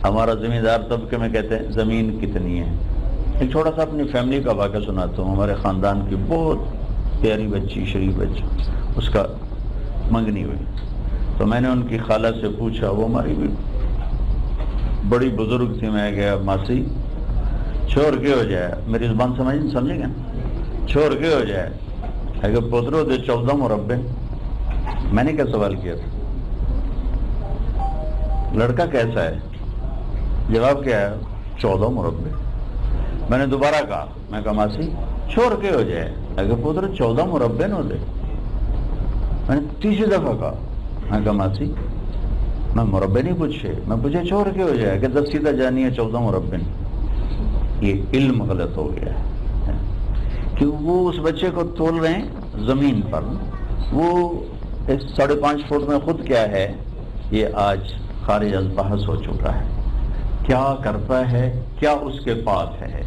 ہمارا زمیندار طبقے میں کہتے ہیں زمین کتنی ہے. ایک چھوٹا سا اپنی فیملی کا واقعہ سناتا ہوں. ہمارے خاندان کی بہت پیاری بچی، شریف بچی، اس کا منگنی ہوئی. تو میں نے ان کی خالہ سے پوچھا، وہ ہماری بھی بڑی بزرگ تھی. میں گیا، ماسی چھوڑ کے ہو جائے، میری زبان سمجھیں گے، چھوڑ کے ہو جائے اگر پوترو دے 14 مربع. میں نے کیا سوال کیا تھا؟ لڑکا کیسا ہے؟ جواب کیا ہے؟ 14 مربع. میں نے دوبارہ کہا، میں کہا ماسی چھوڑ کے ہو جائے اگر پوترو 14 مربع نہ دے. میں نے تیسری دفعہ کہا، میں کہا ماسی میں مربع نہیں پوچھے، میں پوچھے چھوڑ کے ہو جائے کہ 10 سیدھا جانی ہے 14 مربع نہیں. یہ علم غلط ہو گیا ہے کہ وہ اس بچے کو تول رہے ہیں زمین پر. وہ 5.5 فٹ میں خود کیا ہے، یہ آج خارج از بحث ہو چکا ہے. کیا کرتا ہے، کیا اس کے پاس ہے،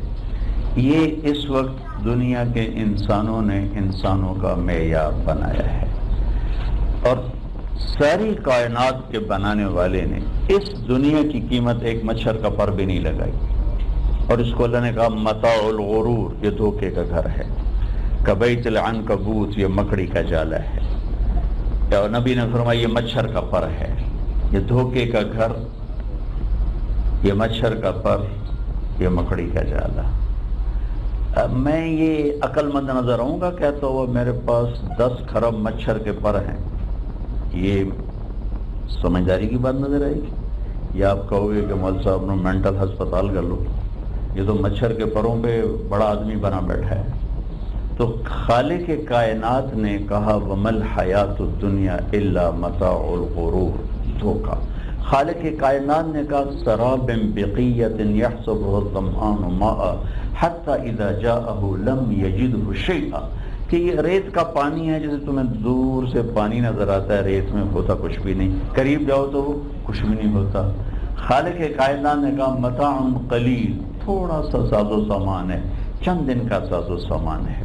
یہ اس وقت دنیا کے انسانوں نے انسانوں کا معیار بنایا ہے. اور ساری کائنات کے بنانے والے نے اس دنیا کی قیمت ایک مچھر کا پر بھی نہیں لگائی. اور اس کو اللہ نے کہا متاع الغرور، یہ دھوکے کا گھر ہے. کبیت العنکبوت، یہ مکڑی کا جالا ہے. اور نبی نے فرمایا یہ مچھر کا پر ہے، یہ دھوکے کا گھر، یہ مچھر کا پر، یہ مکڑی کا جالا. میں یہ عقل مند نظر آؤں گا کہتا ہوا میرے پاس 10 کھرب مچھر کے پر ہیں، یہ سمجھداری کی بات نظر آئے گی؟ یا آپ کہو گے کہ مول صاحب نے مینٹل ہسپتال کر لو، یہ تو مچھر کے پروں پہ بڑا آدمی بنا بیٹھا ہے. تو خالق کائنات نے کہا وَمَا الْحَيَاةُ الدُّنْيَا إِلَّا مَتَاعُ الْغُرُورِ، دھوکا. خالق کائنات نے کہا سَرَابٍ بِقِيَّةٍ يَحْسَبُهُ الظَّمْآنُ مَاءً حَتَّى إِذَا جَاءَهُ لَمْ يَجِدْهُ شَيْئًا، کہ یہ ریت کا پانی ہے جسے تمہیں دور سے پانی نظر آتا ہے، ریت میں ہوتا کچھ بھی نہیں، قریب جاؤ تو وہ کچھ بھی نہیں ہوتا. خالق کائنات نے کہا متاع قلیل، تھوڑا سا ساز و سامان ہے، چند دن کا ساز و سامان ہے.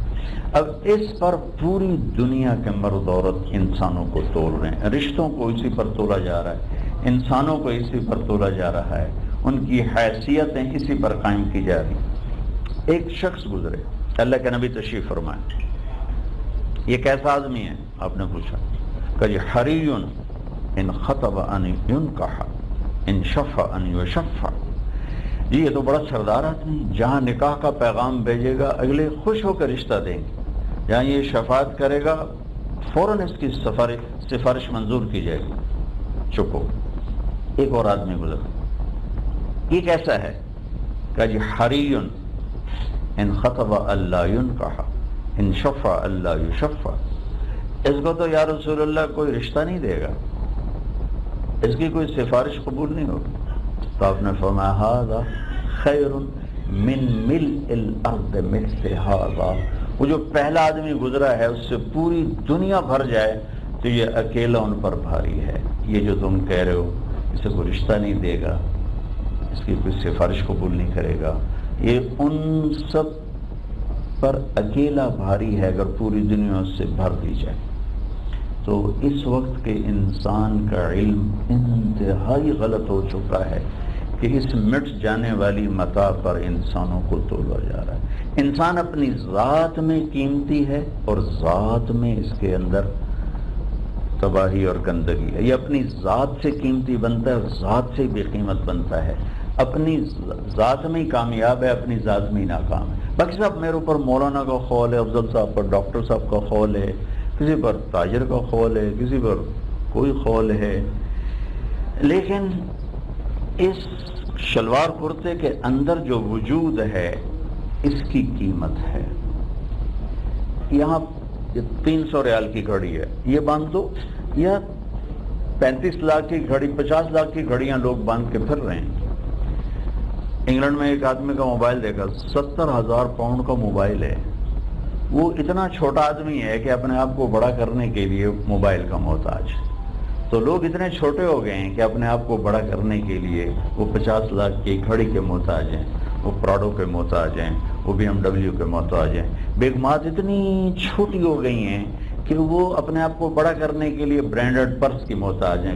اب اس پر پوری دنیا کے مرد عورت انسانوں کو تول رہے ہیں. رشتوں کو اسی پر تولا جا رہا ہے، انسانوں کو اسی پر تولا جا رہا ہے، ان کی حیثیتیں اسی پر قائم کی جا رہی. ایک شخص گزرے، اللہ کے نبی تشریف فرمائے. یہ کیسا آدمی ہے؟ آپ نے پوچھا کہ یہ حری ان خطب ان ينکح ان شفع ان یشفع. جی یہ تو بڑا سردار آدمی، جہاں نکاح کا پیغام بھیجے گا اگلے خوش ہو کر رشتہ دیں گے، جہاں یہ شفاعت کرے گا فوراً اس کی سفارش منظور کی جائے گی. چکو. ایک اور آدمی گزرا، یہ کیسا ہے؟ کہ جی حری ان خطب اللہ ينکح ان شفع اللہ یشفع. اس کو تو یا رسول اللہ کوئی رشتہ نہیں دے گا، اس کی کوئی سفارش قبول نہیں ہوگی. تو آپ نے فرمایا ھذا خیر من ملء الارض مثل ھذا. وہ جو پہلا آدمی گزرا ہے اس سے پوری دنیا بھر جائے تو یہ اکیلا ان پر بھاری ہے. یہ جو تم کہہ رہے ہو اسے کوئی رشتہ نہیں دے گا، اس کی کوئی سفارش قبول نہیں کرے گا، یہ ان سب پر اکیلا بھاری ہے اگر پوری دنیا اس سے بھر دی جائے. تو اس وقت کے انسان کا علم انتہائی غلط ہو چکا ہے کہ اس مٹ جانے والی متاع پر انسانوں کو تولا جا رہا ہے. انسان اپنی ذات میں قیمتی ہے اور ذات میں اس کے اندر تباہی اور گندگی ہے. یہ اپنی ذات سے قیمتی بنتا ہے اور ذات سے بے قیمت بنتا ہے. اپنی ذات میں ہی کامیاب ہے، اپنی ذات میں ہی ناکام ہے. باقی صاحب میرے اوپر مولانا کا خول ہے، افضل صاحب پر ڈاکٹر صاحب کا خول ہے، کسی پر تاجر کا خول ہے، کسی پر کوئی خول ہے، لیکن اس شلوار کرتے کے اندر جو وجود ہے اس کی قیمت ہے. یہاں 300 ریال کی گھڑی ہے، یہ باندھ دو، یا 35 لاکھ کی گھڑی، 50 لاکھ کی گھڑیاں لوگ باندھ کے پھر رہے ہیں. انگلینڈ میں ایک آدمی کا موبائل دیکھا، 70,000 پاؤنڈ کا موبائل ہے. وہ اتنا چھوٹا آدمی ہے کہ اپنے آپ کو بڑا کرنے کے لیے موبائل کا محتاج. تو لوگ اتنے چھوٹے ہو گئے ہیں کہ اپنے آپ کو بڑا کرنے کے لیے وہ 50 لاکھ کی گھڑی کے محتاج ہیں، وہ پراڈو کے محتاج ہیں، وہ BMW کے محتاج ہیں. بیگمات اتنی چھوٹی ہو گئی ہیں کہ وہ اپنے آپ کو بڑا کرنے کے لیے برانڈڈ پرس کی محتاج ہیں.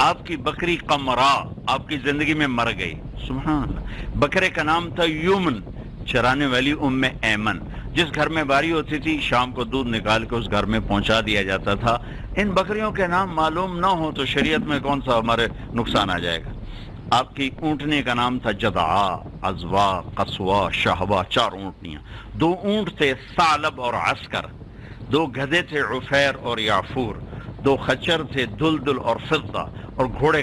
آپ کی بکری قمرا آپ کی زندگی میں مر گئی، سبحان اللہ، بکرے کا نام تھا یومن، چرانے والی ام ایمن، جس گھر میں باری ہوتی تھی شام کو دودھ نکال کے اس گھر میں پہنچا دیا جاتا تھا۔ ان بکریوں کے نام معلوم نہ ہو تو شریعت میں کون سا ہمارے نقصان آ جائے گا۔ آپ کی اونٹنی کا نام تھا جدعا، عزوا، قصوا، شہوا، 4 اونٹنیاں، 2 اونٹ تھے ثعلب اور عسکر، 2 گدھے تھے عفیر اور یافور، 2 خچر تھے دلدل اور فضہ، اور گھوڑے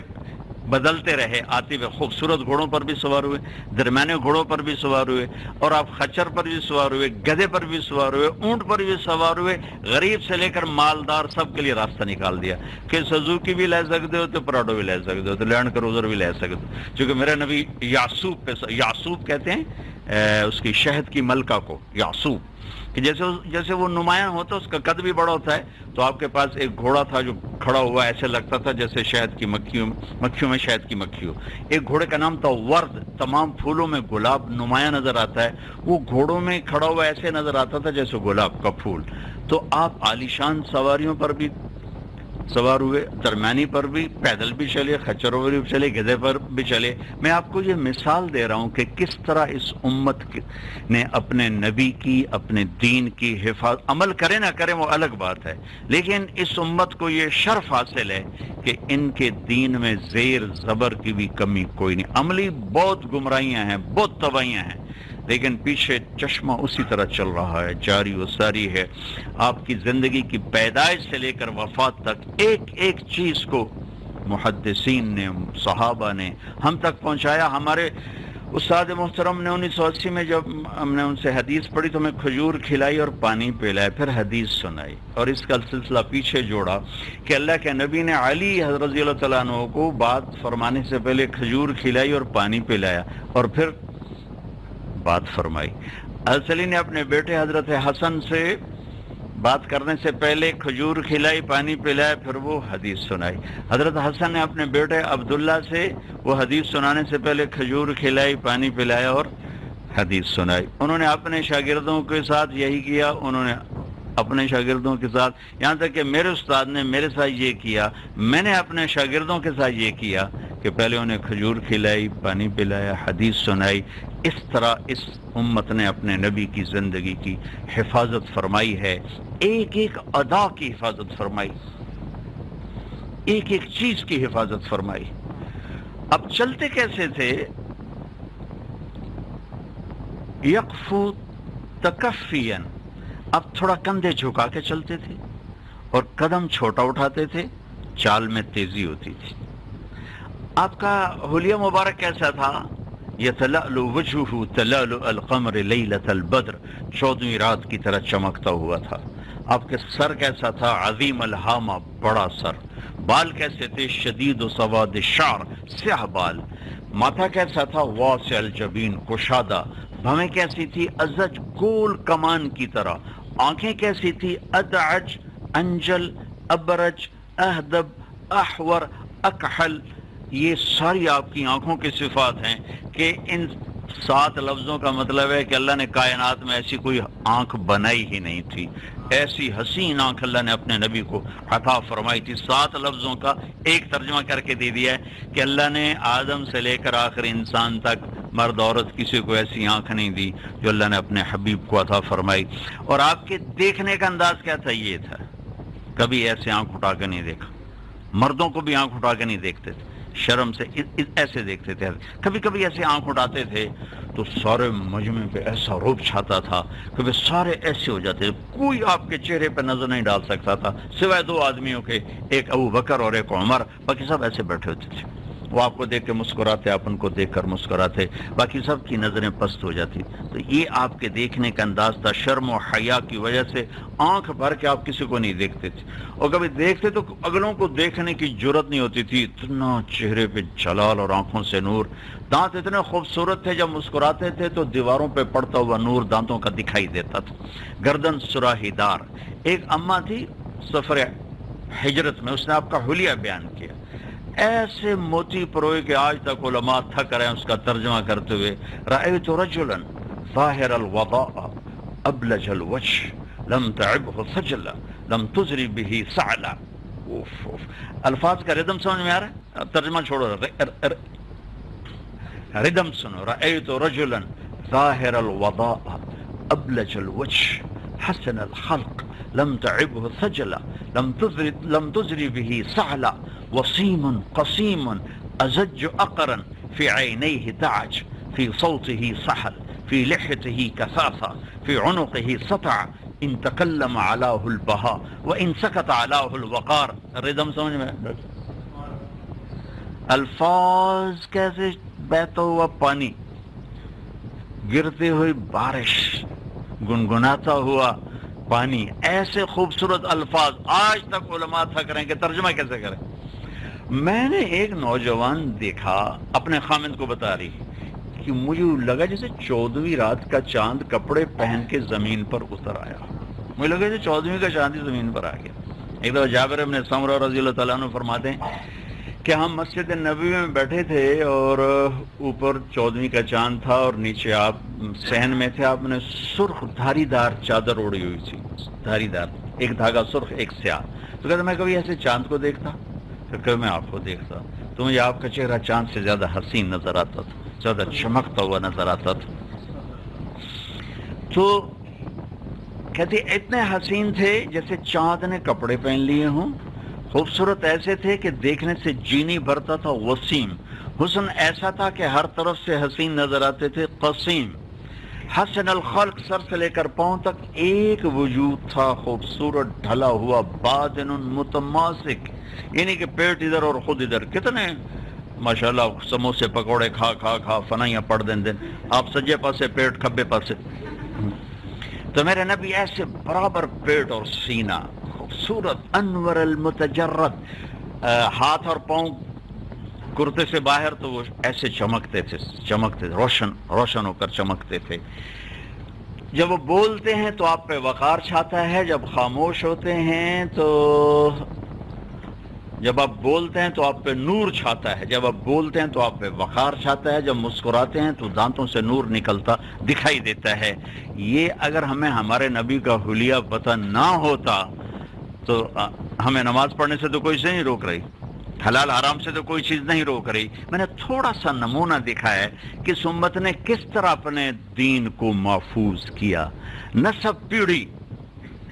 بدلتے رہے آتے ہوئے، خوبصورت گھوڑوں پر بھی سوار ہوئے، درمیانے گھوڑوں پر بھی سوار ہوئے، اور آپ خچر پر بھی سوار ہوئے، گدھے پر بھی سوار ہوئے، اونٹ پر بھی سوار ہوئے، غریب سے لے کر مالدار سب کے لیے راستہ نکال دیا کہ سزوکی بھی لے سکتے ہو تو پراڈو بھی لے سکتے ہو تو لینڈ کروزر بھی لے سکتے ہو، چونکہ میرے نبی یعصوب پہ، یعصوب کہتے ہیں اس کی شہد کی ملکہ کو، یعصوب، کہ جیسے وہ نمایاں ہوتا ہے، اس کا قد بھی بڑا ہوتا ہے، تو آپ کے پاس ایک گھوڑا تھا جو کھڑا ہوا ایسے لگتا تھا جیسے شہد کی مکھیوں میں شہد کی مکھی ہو۔ ایک گھوڑے کا نام تھا ورد، تمام پھولوں میں گلاب نمایاں نظر آتا ہے، وہ گھوڑوں میں کھڑا ہوا ایسے نظر آتا تھا جیسے گلاب کا پھول۔ تو آپ عالیشان سواریوں پر بھی سوار ہوئے، درمیانی پر بھی، پیدل بھی چلے، خچروں پر بھی چلے، گدھے پر بھی چلے۔ میں آپ کو یہ مثال دے رہا ہوں کہ کس طرح اس امت نے اپنے نبی کی، اپنے دین کی حفاظت، عمل کرے نہ کرے وہ الگ بات ہے، لیکن اس امت کو یہ شرف حاصل ہے کہ ان کے دین میں زیر زبر کی بھی کمی کوئی نہیں۔ عملی بہت گمراہیاں ہیں، بہت تباہیاں ہیں، لیکن پیچھے چشمہ اسی طرح چل رہا ہے، جاری و ساری ہے۔ آپ کی زندگی کی پیدائش سے لے کر وفات تک ایک ایک چیز کو محدثین نے، صحابہ نے ہم تک پہنچایا۔ ہمارے استاد محترم نے 1980 میں جب ہم نے ان سے حدیث پڑھی تو میں کھجور کھلائی اور پانی پلایا، پھر حدیث سنائی، اور اس کا سلسلہ پیچھے جوڑا کہ اللہ کے نبی نے علی حضرت رضی اللہ تعالیٰ عنہ کو بات فرمانے سے پہلے کھجور کھلائی اور پانی پلایا، اور پھر بات فرمائی۔ حضرت علی نے اپنے بیٹے حضرت حسن سے بات کرنے سے پہلے کھجور کھلائی، پانی پلایا، پھر وہ حدیث سنائی۔ حضرت حسن نے اپنے بیٹے عبداللہ سے وہ حدیث سنانے سے پہلے کھجور کھلائی، پانی پلایا اور حدیث سنائی۔ انہوں نے اپنے شاگردوں کے ساتھ یہی کیا، انہوں نے اپنے شاگردوں کے ساتھ، یہاں تک کہ میرے استاد نے میرے ساتھ یہ کیا، میں نے اپنے شاگردوں کے ساتھ یہ کیا کہ پہلے انہیں کھجور کھلائی، پانی پلایا، حدیث سنائی۔ اس طرح اس امت نے اپنے نبی کی زندگی کی حفاظت فرمائی ہے، ایک ایک ادا کی حفاظت فرمائی، ایک ایک چیز کی حفاظت فرمائی۔ اب چلتے کیسے تھے؟ یقفو تکفیاً، اب تھوڑا کندھے جھکا کے چلتے تھے اور قدم چھوٹا اٹھاتے تھے، چال میں تیزی ہوتی تھی۔ آپ کا حلیہ مبارک کیسا تھا؟ یتلألؤ وجہہ تلألؤ القمر لیلۃ البدر، 14ویں رات کی طرح چمکتا ہوا تھا۔ آپ کے سر کیسا تھا؟ عظیم الہامہ، بڑا سر۔ بال کیسے تھے؟ شدید و سواد الشعر، سیاہ بال۔ ماتھا کیسا تھا؟ واسع الجبین، کشادہ۔ بھویں کیسی تھی؟ ازج، گول کمان کی طرح۔ آنکھیں کیسی تھی؟ ادعج، انجل، ابرج، اہدب، احور، اکحل۔ یہ ساری آپ کی آنکھوں کی صفات ہیں کہ ان 7 لفظوں کا مطلب ہے کہ اللہ نے کائنات میں ایسی کوئی آنکھ بنائی ہی نہیں تھی، ایسی حسین آنکھ اللہ نے اپنے نبی کو عطا فرمائی تھی۔ 7 لفظوں کا ایک ترجمہ کر کے دے دیا ہے کہ اللہ نے آدم سے لے کر آخر انسان تک، مرد عورت کسی کو ایسی آنکھ نہیں دی جو اللہ نے اپنے حبیب کو عطا فرمائی۔ اور آپ کے دیکھنے کا انداز کیا تھا؟ یہ تھا، کبھی ایسے آنکھ اٹھا کے نہیں دیکھا، مردوں کو بھی آنکھ اٹھا کے نہیں دیکھتے تھے، شرم سے ایسے دیکھتے تھے۔ کبھی کبھی ایسے آنکھ اٹھاتے تھے تو سارے مجمع پہ ایسا روب چھاتا تھا، کبھی سارے ایسے ہو جاتے تھے، کوئی آپ کے چہرے پہ نظر نہیں ڈال سکتا تھا سوائے 2 آدمیوں کے، ایک ابو بکر اور ایک عمر، باقی سب ایسے بیٹھے ہوتے تھے۔ وہ آپ کو دیکھ کے مسکراتے، آپ ان کو دیکھ کر مسکراتے، باقی سب کی نظریں پست ہو جاتی۔ تو یہ آپ کے دیکھنے کا انداز تھا۔ شرم و حیا کی وجہ سے آنکھ بھر کے آپ کسی کو نہیں دیکھتے تھے، اور کبھی دیکھتے تو اگلوں کو دیکھنے کی جرت نہیں ہوتی تھی، اتنا چہرے پہ جلال اور آنکھوں سے نور۔ دانت اتنے خوبصورت تھے، جب مسکراتے تھے تو دیواروں پہ پڑتا ہوا نور دانتوں کا دکھائی دیتا تھا۔ گردن سراہی دار۔ ایک اماں تھی سفر ہجرت میں، اس نے آپ کا حلیہ بیان کیا، ایسے موتی پروئے کہ آج تک علماء تھک رہے ہیں اس کا ترجمہ کرتے ہوئے۔ رأیت رجلا ظاہر الوضاء ابلج الوجه لم تعبه خجلا لم تزری به سعلا۔ الفاظ کا ردم سمجھ میں آ رہا ہے؟ اب ترجمہ چھوڑو، ردم سنو. رأيت رجلا ظاهر الوضاء أبلج الوجه حسن الخلق لم تعبه ثجلا لم تزري به سعلا وصيم قصيم أزج أقرا في عينيه تعج في صوته سحل في لحيته كثافة في عنقه سطع ان تکلم علاه البہا وان سکت علاه الوقار. ردم سمجھ میں؟ الفاظ کیسے بہتا ہوا پانی، گرتی ہوئی بارش، گنگناتا ہوا پانی، ایسے خوبصورت الفاظ. آج تک علماء تھک رہے ہیں کہ ترجمہ کیسے کریں. میں نے ایک نوجوان دیکھا اپنے خامند کو بتا رہی کہ مجھے لگا جیسے 14ویں رات کا چاند کپڑے پہن کے زمین پر اتر آیا. مجھے لگا جیسے 14ویں کا چاند ہی زمین پر آ گیا. ایک دفعہ جابر بن سمرہ رضی اللہ تعالیٰ عنہ فرماتے ہیں کہ ہم مسجد نبوی میں بیٹھے تھے اور اوپر 14ویں کا چاند تھا اور نیچے آپ صحن میں تھے. آپ نے سرخ دھاری دار چادر اوڑی ہوئی تھی، دھاری دار، ایک دھاگا سرخ ایک سیاہ. تو کہتے میں کبھی ایسے چاند کو دیکھتا، پھر کبھی میں آپ کو دیکھتا تو مجھے آپ کا چہرہ چاند سے زیادہ حسین نظر آتا تھا، زیادہ چمکتا ہوا نظر آتا تھا. تو کہتے اتنے حسین تھے جیسے چاند نے کپڑے پہن لیے ہوں، خوبصورت ایسے تھے کہ دیکھنے سے جی نہیں بھرتا تھا. وسیم، حسن ایسا تھا کہ ہر طرف سے حسین نظر آتے تھے. قسیم، حسن الخلق، سر سے لے کر پاؤں تک ایک وجود تھا خوبصورت ڈھلا ہوا. باطن متماسک، یعنی کہ پیٹ ادھر اور خود ادھر. کتنے ماشاءاللہ سموسے پکوڑے کھا کھا کھا فنائیاں پڑھ دیں دن، آپ سجے پاسے پیٹ کھبے پاسے. تو میرے نبی ایسے برابر پیٹ اور سینہ، خوبصورت، انور المتجرد، ہاتھ اور پاؤں کرتے سے باہر تو وہ ایسے چمکتے تھے، روشن ہو کر چمکتے تھے. جب وہ بولتے ہیں تو آپ پہ وقار چھاتا ہے، جب خاموش ہوتے ہیں تو جب آپ بولتے ہیں تو آپ پہ نور چھاتا ہے، جب آپ بولتے ہیں تو آپ پہ وقار چھاتا ہے، جب مسکراتے ہیں تو دانتوں سے نور نکلتا دکھائی دیتا ہے. یہ اگر ہمیں ہمارے نبی کا حلیہ پتہ نہ ہوتا تو ہمیں نماز پڑھنے سے تو کوئی چیز نہیں روک رہی، حلال حرام سے تو کوئی چیز نہیں روک رہی. میں نے تھوڑا سا نمونہ دکھا ہے کہ اس امت نے کس طرح اپنے دین کو محفوظ کیا. نسب پیڑھی،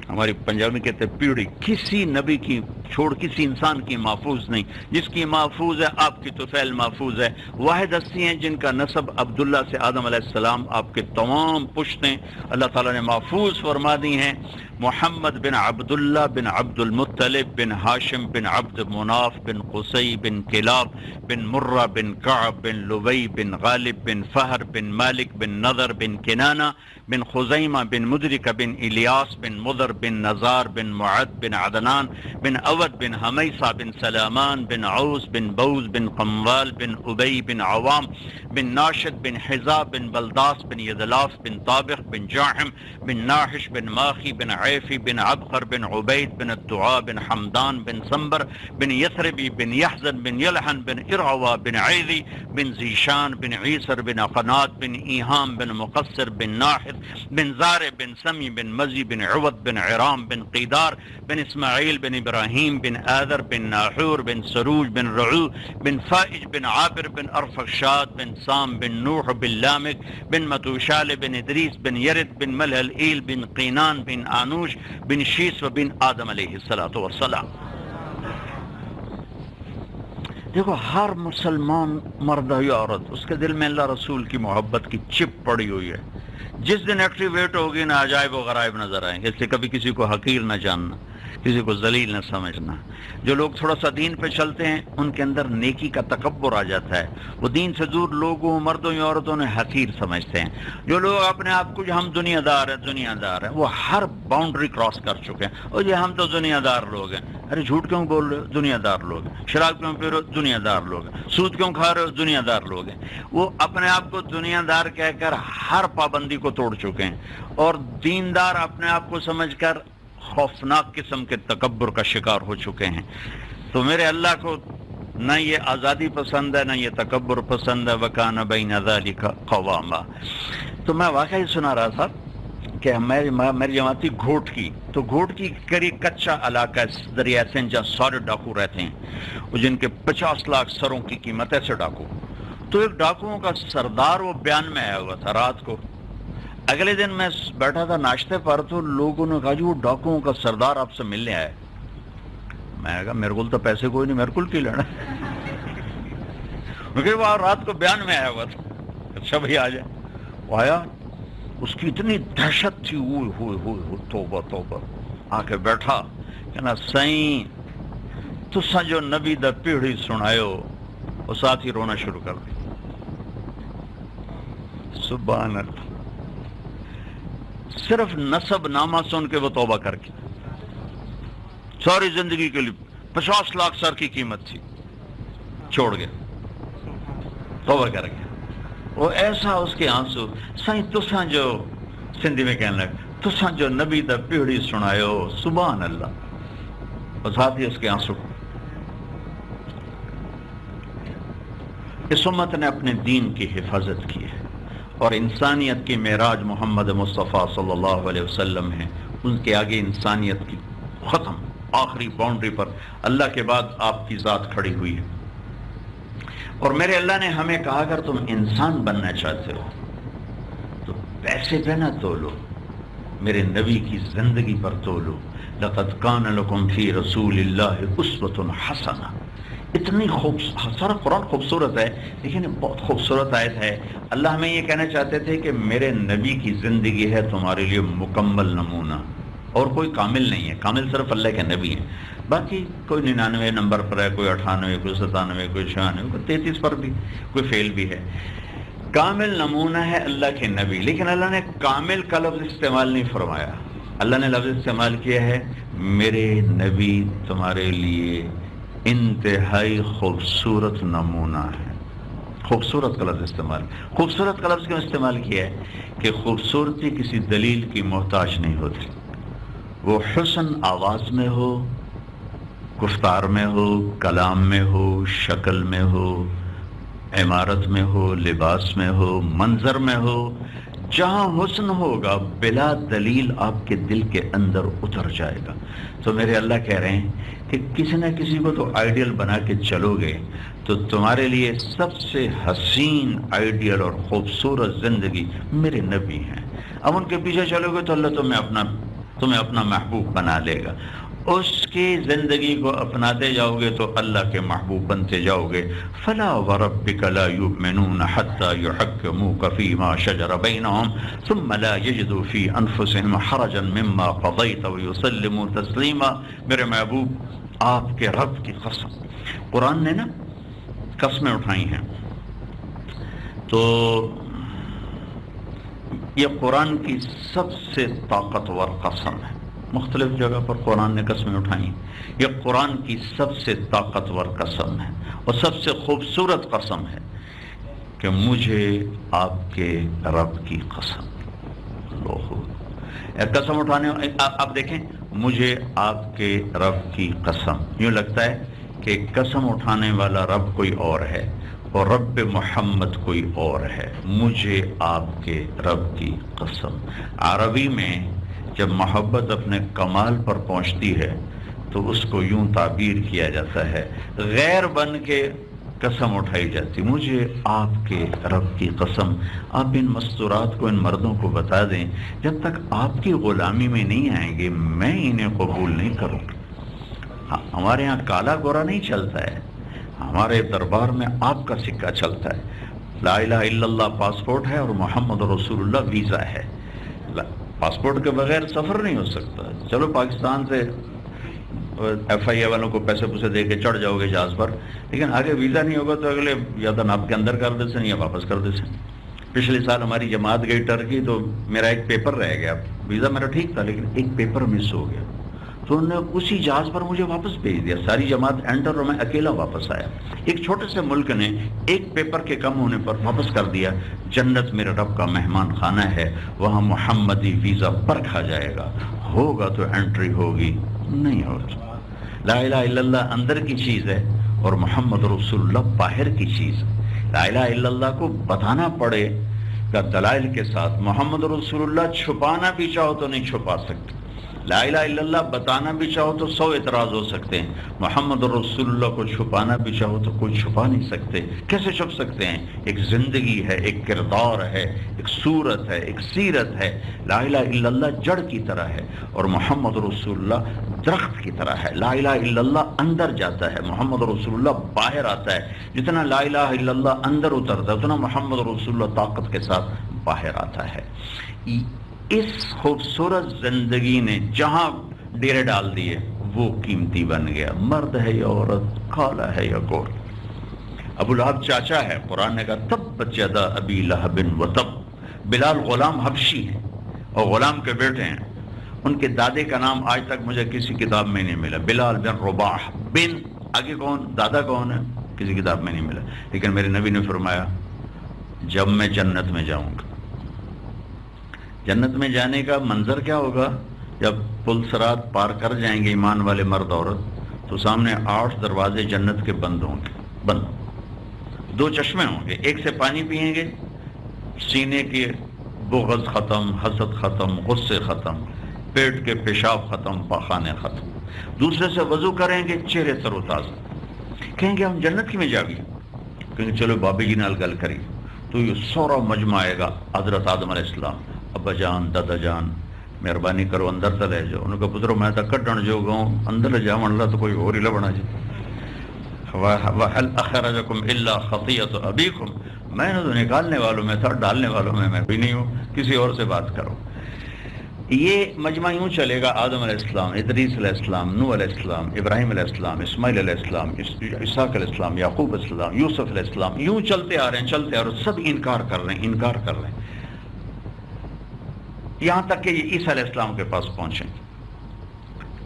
ہماری پنجابی کہتے ہیں پیڑھی، کسی نبی کی چھوڑ کسی انسان کی محفوظ نہیں. جس کی محفوظ ہے آپ کی طفیل محفوظ ہے. واحد ہستی ہیں جن کا نسب عبداللہ سے آدم علیہ السلام، آپ کے تمام پشتیں اللہ تعالیٰ نے محفوظ فرما دی ہیں. محمد بن عبداللہ بن عبد المطلب بن ہاشم بن عبد مناف بن قصی بن کلاب بن مرہ بن کعب بن لبی بن غالب بن فہر بن مالک بن نضر بن کنانہ بن خزیمہ بن مدرک بن الیاس بن مضر بن نزار بن معد بن عدنان بن اود بن حمیصہ بن سلامان بن عوس بن بوز بن قموال بن ابی بن عوام بن ناشد بن حزا بن بلداس بن یدلاف بن طابق بن جاحم بن ناحش بن ماخی بن عیفی بن عبقر بن عبید بن الدعاء بن حمدان بن سنبر بن یثربی بن یحزن بن یلحن بن ارعوا بن عیلی بن زیشان بن عیسر بن قنات بن ایہام بن مقصر بن ناحد بن زار بن سمی بن مزی بن عوض بن عرام بن قیدار بن اسماعیل بن ابراہیم بن آذر بن ناحور بن سروج بن رعو بن فائج بن عابر بن ارفخشاد بن سام بن نوح بن لامک بن متوشال بن ادریس بن یرد بن ملحل ایل بن قینان بن آنوش بن شیس و بن آدم علیہ السلام. دیکھو ہر مسلمان مرد یا عورت اس کے دل میں اللہ رسول کی محبت کی چپ پڑی ہوئی ہے. جس دن ایکٹیویٹ ہوگی نہ عجائب و غرائب نظر آئیں گے. اس لیے کبھی کسی کو حقیر نہ جاننا، کسی کو ذلیل نہ سمجھنا. جو لوگ تھوڑا سا دین پہ چلتے ہیں ان کے اندر نیکی کا تکبر آ جاتا ہے. وہ دین سے دور لوگوں، مردوں یا عورتوں نے حقیر سمجھتے ہیں. جو لوگ اپنے آپ کو ہم دنیا دار ہیں وہ ہر باؤنڈری کراس کر چکے ہیں. اور یہ ہم تو دنیا دار لوگ ہیں. ارے جھوٹ کیوں بول رہے ہو؟ دنیا دار لوگ ہیں. شراب کیوں پی رہے ہو؟ دنیا دار لوگ ہیں. سود کیوں کھا رہے ہو؟ دنیا دار لوگ ہیں. وہ اپنے آپ کو دنیا دار کہہ کر ہر پابندی کو توڑ چکے ہیں اور دیندار اپنے آپ کو سمجھ کر خوفناک قسم کے تکبر کا شکار ہو چکے ہیں. تو میرے اللہ کو نہ یہ آزادی پسند ہے نہ یہ تکبر پسند ہے. وَكَانَ بَيْنَ ذَلِكَ قَوَامًا. تو میں واقعی سنا رہا تھا کہ میری جماعت تھی گھوٹ کی، تو گھوٹ کی قریب کچا علاقہ ہے دریا سندھ جہاں سارے ڈاکو رہتے ہیں، جن کے 50 لاکھ سروں کی قیمت ہے، ایسے ڈاکو۔ تو ایک ڈاکوؤں کا سردار وہ بیان میں آیا ہوا تھا رات کو۔ اگلے دن میں بیٹھا تھا ناشتے پر، تو لوگوں نے کہا جی وہ ڈاکوؤں کا سردار آپ سے ملنے آئے۔ میں نے کہا میرے کو تو پیسے کوئی نہیں، میرے کو کی لینا، کیونکہ وہ رات کو بیان میں آیا ہوا تھا۔ اچھا بھائی آ جائے۔ وہ آیا، اس کی اتنی دہشت تھی، ہوئے توبہ توبہ، آ کے بیٹھا، کہنا سائیں تساں جو نبی دا پیڑھی سنائیو، وہ ساتھ ہی رونا شروع کر دی۔ سبحان اللہ، صرف نسب نامہ سن کے وہ توبہ کر کے، ساری زندگی کے لیے 50 لاکھ سر کی قیمت تھی، چھوڑ گیا، توبہ کر گیا۔ وہ ایسا اس کے آنسو، سائیں تساں جو سندھی میں کہنے لگا، تساں جو نبی دا پیڑھی سنائیو، سبحان اللہ، اور ساتھ ہی اس کے آنسو۔ اس امت نے اپنے دین کی حفاظت کی ہے، اور انسانیت کی معراج محمد مصطفیٰ صلی اللہ علیہ وسلم ہے۔ ان کے آگے انسانیت کی ختم، آخری باؤنڈری پر اللہ کے بعد آپ کی ذات کھڑی ہوئی ہے۔ اور میرے اللہ نے ہمیں کہا اگر تم انسان بننا چاہتے ہو تو پیسے پہ نہ تولو، میرے نبی کی زندگی پر تولو۔ لقد کان لکم فی رسول اللہ اسوۃ حسنہ۔ اتنی سارا قرآن خوبصورت ہے، لیکن بہت خوبصورت آیت ہے۔ اللہ ہمیں یہ کہنا چاہتے تھے کہ میرے نبی کی زندگی ہے تمہارے لیے مکمل نمونہ، اور کوئی کامل نہیں ہے، کامل صرف اللہ کے نبی ہیں۔ باقی کوئی 99 نمبر پر ہے، کوئی 98، کوئی 97، کوئی 96، کوئی 33 پر بھی کوئی فیل بھی ہے۔ کامل نمونہ ہے اللہ کے نبی، لیکن اللہ نے کامل کا لفظ استعمال نہیں فرمایا۔ اللہ نے لفظ استعمال کیا ہے میرے نبی تمہارے لیے انتہائی خوبصورت نمونہ ہے۔ خوبصورت کا لفظ استعمال، خوبصورت کا لفظ کیوں استعمال کیا ہے کہ خوبصورتی کسی دلیل کی محتاج نہیں ہوتی۔ وہ حسن آواز میں ہو، گفتار میں ہو، کلام میں ہو، شکل میں ہو، عمارت میں ہو، لباس میں ہو، منظر میں ہو، جہاں حسن ہوگا بلا دلیل آپ کے دل کے اندر اتر جائے گا۔ تو میرے اللہ کہہ رہے ہیں کہ کسی نہ کسی کو تو آئیڈیل بنا کے چلو گے، تو تمہارے لیے سب سے حسین آئیڈیل اور خوبصورت زندگی میرے نبی ہیں۔ اب ان کے پیچھے چلو گے تو اللہ تمہیں اپنا محبوب بنا لے گا۔ اس کی زندگی کو اپناتے جاؤ گے تو اللہ کے محبوب بنتے جاؤ گے۔ فلا وربک لا یؤمنون حتی یحکموک فیما شجر بینہم ثم لا یجدوا فی انفسہم حرجا مما قضیت ویسلموا تسلیما۔ میرے محبوب آپ کے رب کی قسم، قرآن نے نا قسمیں اٹھائی ہیں، تو یہ قرآن کی سب سے طاقتور قسم ہے۔ مختلف جگہ پر قرآن نے قسمیں اٹھائیں، یہ قرآن کی سب سے طاقتور قسم ہے اور سب سے خوبصورت قسم ہے کہ مجھے آپ کے رب کی قسم۔ قسم اٹھانے، آپ دیکھیں، مجھے آپ کے رب کی قسم، یوں لگتا ہے کہ قسم اٹھانے والا رب کوئی اور ہے اور رب محمد کوئی اور ہے۔ مجھے آپ کے رب کی قسم۔ عربی میں جب محبت اپنے کمال پر پہنچتی ہے تو اس کو یوں تعبیر کیا جاتا ہے، غیر بن کے قسم اٹھائی جاتی، مجھے آپ کے رب کی قسم۔ آپ ان مستورات کو، ان مردوں کو بتا دیں جب تک آپ کی غلامی میں نہیں آئیں گے میں انہیں قبول نہیں کروں گا۔ ہمارے ہاں کالا گورا نہیں چلتا ہے، ہمارے دربار میں آپ کا سکہ چلتا ہے۔ لا الہ الا اللہ پاسپورٹ ہے اور محمد رسول اللہ ویزا ہے۔ پاسپورٹ کے بغیر سفر نہیں ہو سکتا۔ چلو پاکستان سے ایف آئی اے والوں کو پیسے پوسے دے کے چڑھ جاؤ گے جہاز پر، لیکن آگے ویزا نہیں ہوگا تو اگلے یا تو ناپ کے اندر کر دیتے یا واپس کر دیتے۔ پچھلے سال ہماری جماعت گئی ٹرکی، تو میرا ایک پیپر رہ گیا، ویزا میرا ٹھیک تھا لیکن ایک پیپر مس ہو گیا، تو انہوں نے اسی جہاز پر مجھے واپس بھیج دیا، ساری جماعت انٹر اور میں اکیلا واپس آیا۔ ایک چھوٹے سے ملک نے ایک پیپر کے کم ہونے پر واپس کر دیا۔ جنت میرے رب کا مہمان خانہ ہے، وہاں محمدی ویزا پرکھا جائے گا، ہوگا تو انٹری ہوگی، نہیں ہوگی۔ لا الہ الا اللہ اندر کی چیز ہے اور محمد رسول اللہ باہر کی چیز ہے۔ لا الہ الا اللہ کو بتانا پڑے کا دلائل کے ساتھ محمد رسول اللہ چھپانا بھی چاہو تو نہیں چھپا سکتے، لا الہ الا اللہ بتانا بھی چاہو تو 100 اعتراض ہو سکتے ہیں، محمد رسول اللہ کو چھپانا بھی چاہو تو کوئی چھپا نہیں سکتے۔ کیسے چھپ سکتے ہیں؟ ایک زندگی ہے، ایک کردار ہے، ایک صورت ہے، ایک سیرت ہے۔ لا الہ الا اللہ جڑ کی طرح ہے اور محمد رسول اللہ درخت کی طرح ہے۔ لا الہ الا اللہ اندر جاتا ہے، محمد رسول اللہ باہر آتا ہے۔ جتنا لا الہ الا اللہ اندر اترتا ہے اتنا محمد رسول اللہ طاقت کے ساتھ باہر آتا ہے۔ اس خوبصورت زندگی نے جہاں ڈیرے ڈال دیے وہ قیمتی بن گیا، مرد ہے یا عورت، کالا ہے یا گور۔ ابو لہب چاچا ہے، قرآن نے کہا تبت یدا ابی لہب وتب۔ بلال غلام حبشی ہیں اور غلام کے بیٹے ہیں، ان کے دادے کا نام آج تک مجھے کسی کتاب میں نہیں ملا، بلال بن رباح بن آگے کون، دادا کون ہے کسی کتاب میں نہیں ملا، لیکن میرے نبی نے فرمایا جب میں جنت میں جاؤں گا، جنت میں جانے کا منظر کیا ہوگا؟ جب پل صراط پار کر جائیں گے ایمان والے مرد عورت تو سامنے 8 دروازے جنت کے بند ہوں گے، بند 2 چشمے ہوں گے، ایک سے پانی پیئیں گے سینے کے بغض ختم، حسد ختم، غصے ختم، پیٹ کے پیشاب ختم، پاخانے ختم، دوسرے سے وضو کریں گے چہرے تر و تازہ، کہیں گے ہم جنت کی میں جا گئے، کہیں گے چلو بابی جی نال گل کری تو یہ سورا مجمع آئے گا، حضرت آدم علیہ السلام ابا جان دادا جان مہربانی کرو اندر تا لے جاؤ، انہوں نے کہا پترو میں تا کڈن جو گاؤں اندر لے جاؤں اللہ تو کوئی اور ہی لبنا جی وَحَلْ أَخْرَجَكُمْ إِلَّا خَطِيَّةُ أَبِيكُمْ، میں نے تو نکالنے والوں میں تھا، ڈالنے والوں میں بھی نہیں ہوں، کسی اور سے بات کرو۔ یہ مجمع یوں چلے گا، آدم علیہ السلام، ادریس علیہ السلام، نوح علیہ السلام، ابراہیم علیہ السلام، اسماعیل علیہ السلام، اسحاق علیہ السلام، یعقوب علیہ السلام، یوسف علیہ السلام، یوں چلتے آ رہے ہیں چلتے آ رہے ہیں، سب انکار کر رہے ہیں یہاں تک کہ یہ عیسیٰ علیہ السلام کے پاس پہنچیں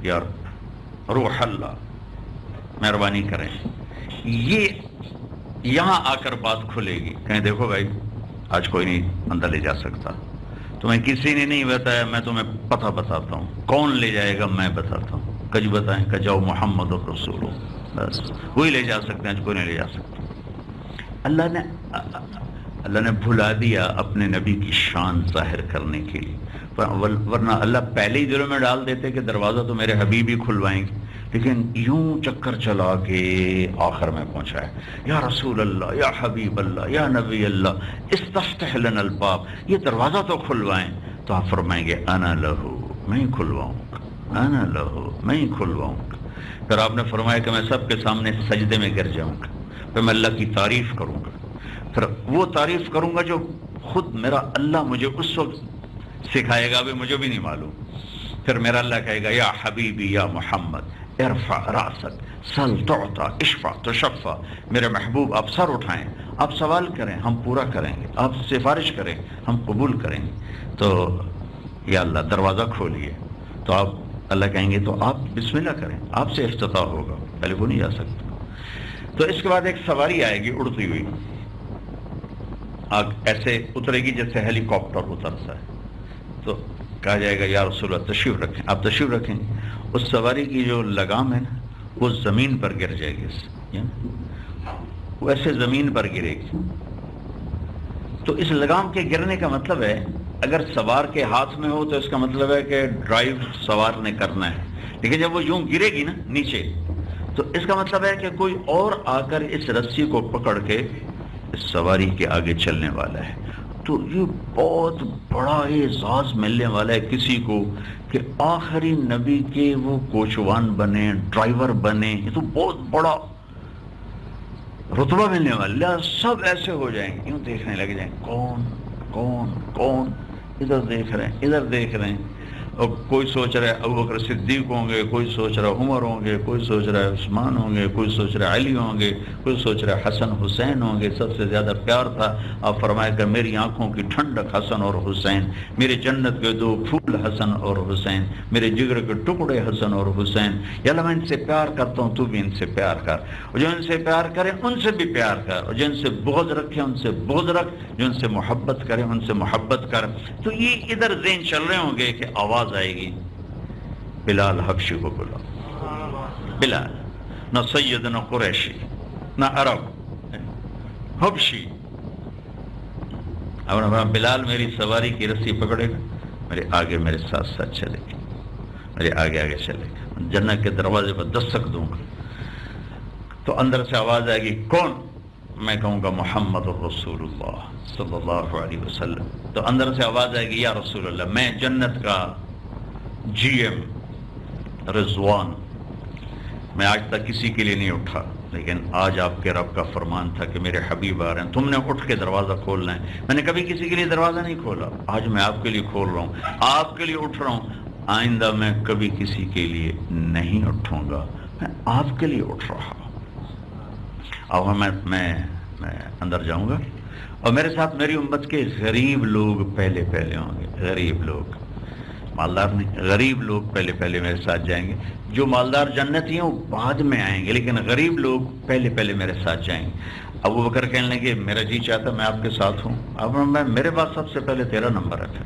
یار روح اللہ مہربانی کریں، یہ یہاں آ کر بات کھلے گی، کہیں دیکھو بھائی آج کوئی نہیں اندر لے جا سکتا، تمہیں کسی نے نہیں بتایا، میں تمہیں پتہ بتاتا ہوں، کون لے جائے گا میں بتاتا ہوں، کج بتائیں کہ جاؤ محمد الرسول، بس وہی لے جا سکتے ہیں، آج کوئی نہیں لے جا سکتا۔ اللہ نے بھلا دیا اپنے نبی کی شان ظاہر کرنے کے لیے، ورنہ اللہ پہلے ہی دلوں میں ڈال دیتے کہ دروازہ تو میرے حبیب ہی کھلوائیں گے، لیکن یوں چکر چلا کے آخر میں پہنچا ہے، یا رسول اللہ، یا حبیب اللہ، یا نبی اللہ، استفتح لنا الباب، یہ دروازہ تو کھلوائیں، تو آپ فرمائیں گے انا لہو، میں ہی کھلواؤں گا، انا لہو، میں ہی کھلواؤں گا۔ پھر آپ نے فرمایا کہ میں سب کے سامنے سجدے میں گر جاؤں گا، پھر میں اللہ کی تعریف کروں گا، پھر وہ تعریف کروں گا جو خود میرا اللہ مجھے اس وقت سکھائے گا، بھی مجھے بھی نہیں معلوم، پھر میرا اللہ کہے گا یا حبیبی یا محمد ارفع راسک سل تعطا اشفع تشفع، میرے محبوب آپ سر اٹھائیں، آپ سوال کریں ہم پورا کریں گے، آپ سفارش کریں ہم قبول کریں گے، تو یا اللہ دروازہ کھولیے، تو آپ اللہ کہیں گے تو آپ بسم اللہ کریں، آپ سے افتتاح ہوگا، پہلے وہ نہیں جا سکتا۔ تو اس کے بعد ایک سواری آئے گی اڑتی ہوئی، ایسے اترے گی جیسے ہیلی کاپٹر اترتا ہے، تو کہا جائے گا یا رسول اللہ تشریف رکھیں، آپ تشریف رکھیں، اس سواری کی جو لگام ہے نا وہ زمین پر گر جائے گی، وہ ایسے زمین پر گرے گی، تو اس لگام کے گرنے کا مطلب ہے اگر سوار کے ہاتھ میں ہو تو اس کا مطلب ہے کہ ڈرائیو سوار نے کرنا ہے، لیکن جب وہ یوں گرے گی نا نیچے تو اس کا مطلب ہے کہ کوئی اور آ کر اس رسی کو پکڑ کے اس سواری کے آگے چلنے والا ہے، تو یہ بہت بڑا اعزاز ملنے والا ہے کسی کو کہ آخری نبی کے وہ کوچوان بنے، ڈرائیور بنے، یہ تو بہت بڑا رتبہ ملنے والا، سب ایسے ہو جائیں گے، یوں دیکھنے لگ جائیں کون کون کون، ادھر دیکھ رہے ہیں ادھر دیکھ رہے ہیں، اور کوئی سوچ رہا ہے ابو بکر صدیق ہوں گے، کوئی سوچ رہا ہے عمر ہوں گے، کوئی سوچ رہا ہے عثمان ہوں گے، کوئی سوچ رہا ہے علی ہوں گے، کوئی سوچ رہا ہے حسن حسین ہوں گے، سب سے زیادہ پیار تھا آپ فرمایا کہ میری آنکھوں کی ٹھنڈک حسن اور حسین، میرے جنت کے 2 پھول حسن اور حسین، میرے جگر کے ٹکڑے حسن اور حسین، یا اللہ میں ان سے پیار کرتا ہوں تو بھی ان سے پیار کر، اور جو ان سے پیار کرے ان سے بھی پیار کر، اور جو ان سے بغض رکھے ان سے بغض رکھ، جو ان سے محبت کرے ان سے محبت کر۔ تو یہ ادھر ذہن چل رہے ہوں گے کہ آواز آئے گی بلال حبشی کو بلا، بلال نہ سید نہ قریشی نہ عرب، حبشی اب نے فرمایا بلال میری سواری کی رسی پکڑے گا، میرے آگے میرے ساتھ ساتھ چلے گا، میرے آگے آگے چلے گا، جنت کے دروازے پر دستک دوں گا تو اندر سے آواز آئے گی کون؟ میں کہوں گا محمد الرسول اللہ صلی اللہ علیہ وسلم، تو اندر سے آواز آئے گی یا رسول اللہ میں جنت کا جی ایم رضوان، میں آج تک کسی کے لیے نہیں اٹھا، لیکن آج آپ کے رب کا فرمان تھا کہ میرے حبیب آ رہے ہیں، تم نے اٹھ کے دروازہ کھولنا ہے، میں نے کبھی کسی کے لیے دروازہ نہیں کھولا، آج میں آپ کے لیے کھول رہا ہوں، آپ کے لیے اٹھ رہا ہوں، آئندہ میں کبھی کسی کے لیے نہیں اٹھوں گا، میں آپ کے لیے اٹھ رہا ہوں۔ اب میں اندر جاؤں گا اور میرے ساتھ میری امت کے غریب لوگ پہلے ہوں گے، غریب لوگ، مالدار نہیں، غریب لوگ پہلے میرے ساتھ جائیں گے، جو مالدار جنتی ہیں وہ بعد میں آئیں گے، لیکن غریب لوگ پہلے میرے ساتھ جائیں گے۔ ابو بکر کہنے لگے میرا جی چاہتا میں آپ کے ساتھ ہوں، اب میں میرے پاس سب سے پہلے تیرا نمبر ہے،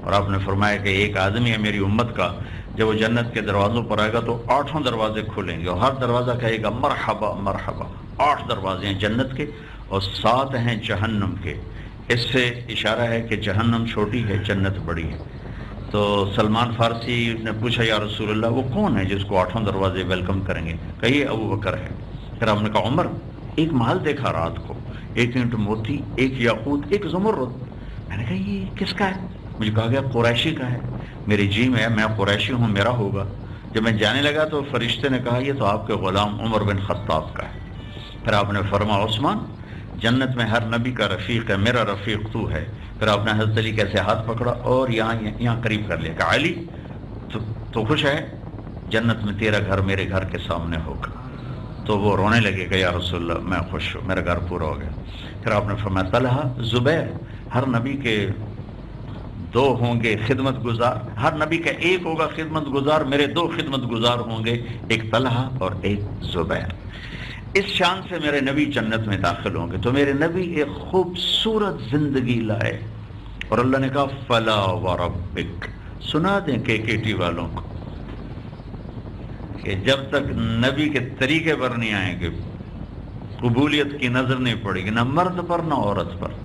اور آپ نے فرمایا کہ ایک آدمی ہے میری امت کا جب وہ جنت کے دروازوں پر آئے گا تو 8 دروازے کھلیں گے اور ہر دروازہ کہے گا مرحبا مرحبا، 8 دروازے ہیں جنت کے اور 7 ہیں جہنم کے، اس سے اشارہ ہے کہ جہنم چھوٹی ہے جنت بڑی ہے۔ تو سلمان فارسی نے پوچھا یا رسول اللہ وہ کون ہے جس کو 8 دروازے ویلکم کریں گے؟ کہیے ابو بکر ہے۔ پھر آپ نے کہا عمر، ایک مال دیکھا رات کو، 1 اینٹ موتی، 1 یاقوت، 1 زمرد، میں نے کہا یہ کس کا ہے؟ مجھے کہا گیا قریشی کا ہے، میری جی میں قریشی ہوں، میرا ہوگا۔ جب میں جانے لگا تو فرشتے نے کہا یہ تو آپ کے غلام عمر بن خطاب کا ہے۔ پھر آپ نے فرمایا عثمان جنت میں ہر نبی کا رفیق ہے، میرا رفیق تو ہے۔ پھر آپ نے حضرت علی کیسے ہاتھ پکڑا اور یہاں قریب کر لیا، کہا علی تو خوش ہے، جنت میں تیرا گھر میرے گھر کے سامنے ہوگا۔ تو وہ رونے لگے کہ یا رسول اللہ میں خوش ہوں، میرا گھر پورا ہو گیا۔ پھر آپ نے فرمایا طلحہ زبیر، ہر نبی کے 2 ہوں گے خدمت گزار، ہر نبی کا 1 ہوگا خدمت گزار، میرے 2 خدمت گزار ہوں گے، ایک طلحہ اور ایک زبیر۔ اس شان سے میرے نبی جنت میں داخل ہوں گے۔ تو میرے نبی ایک خوبصورت زندگی لائے اور اللہ نے کہا فلا وربک، سنا دیں KKT والوں کو کہ جب تک نبی کے طریقے پر نہیں آئیں گے قبولیت کی نظر نہیں پڑے گی، نہ مرد پر نہ عورت پر۔